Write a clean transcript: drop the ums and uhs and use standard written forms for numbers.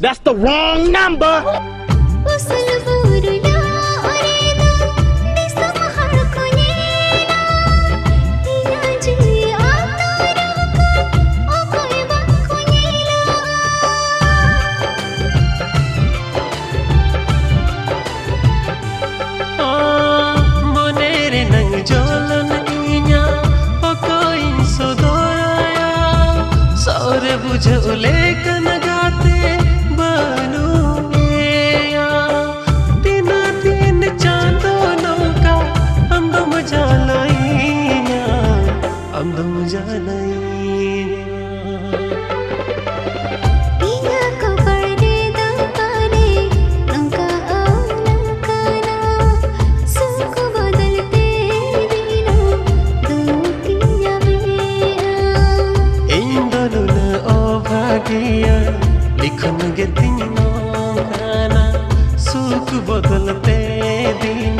That's the wrong number. बुझले कन गाते बनू तीन तीन चांदो नौका हम दम जालाइया हम दम जालाइया लिखन गे तीनों गाना सुख बदलते दिन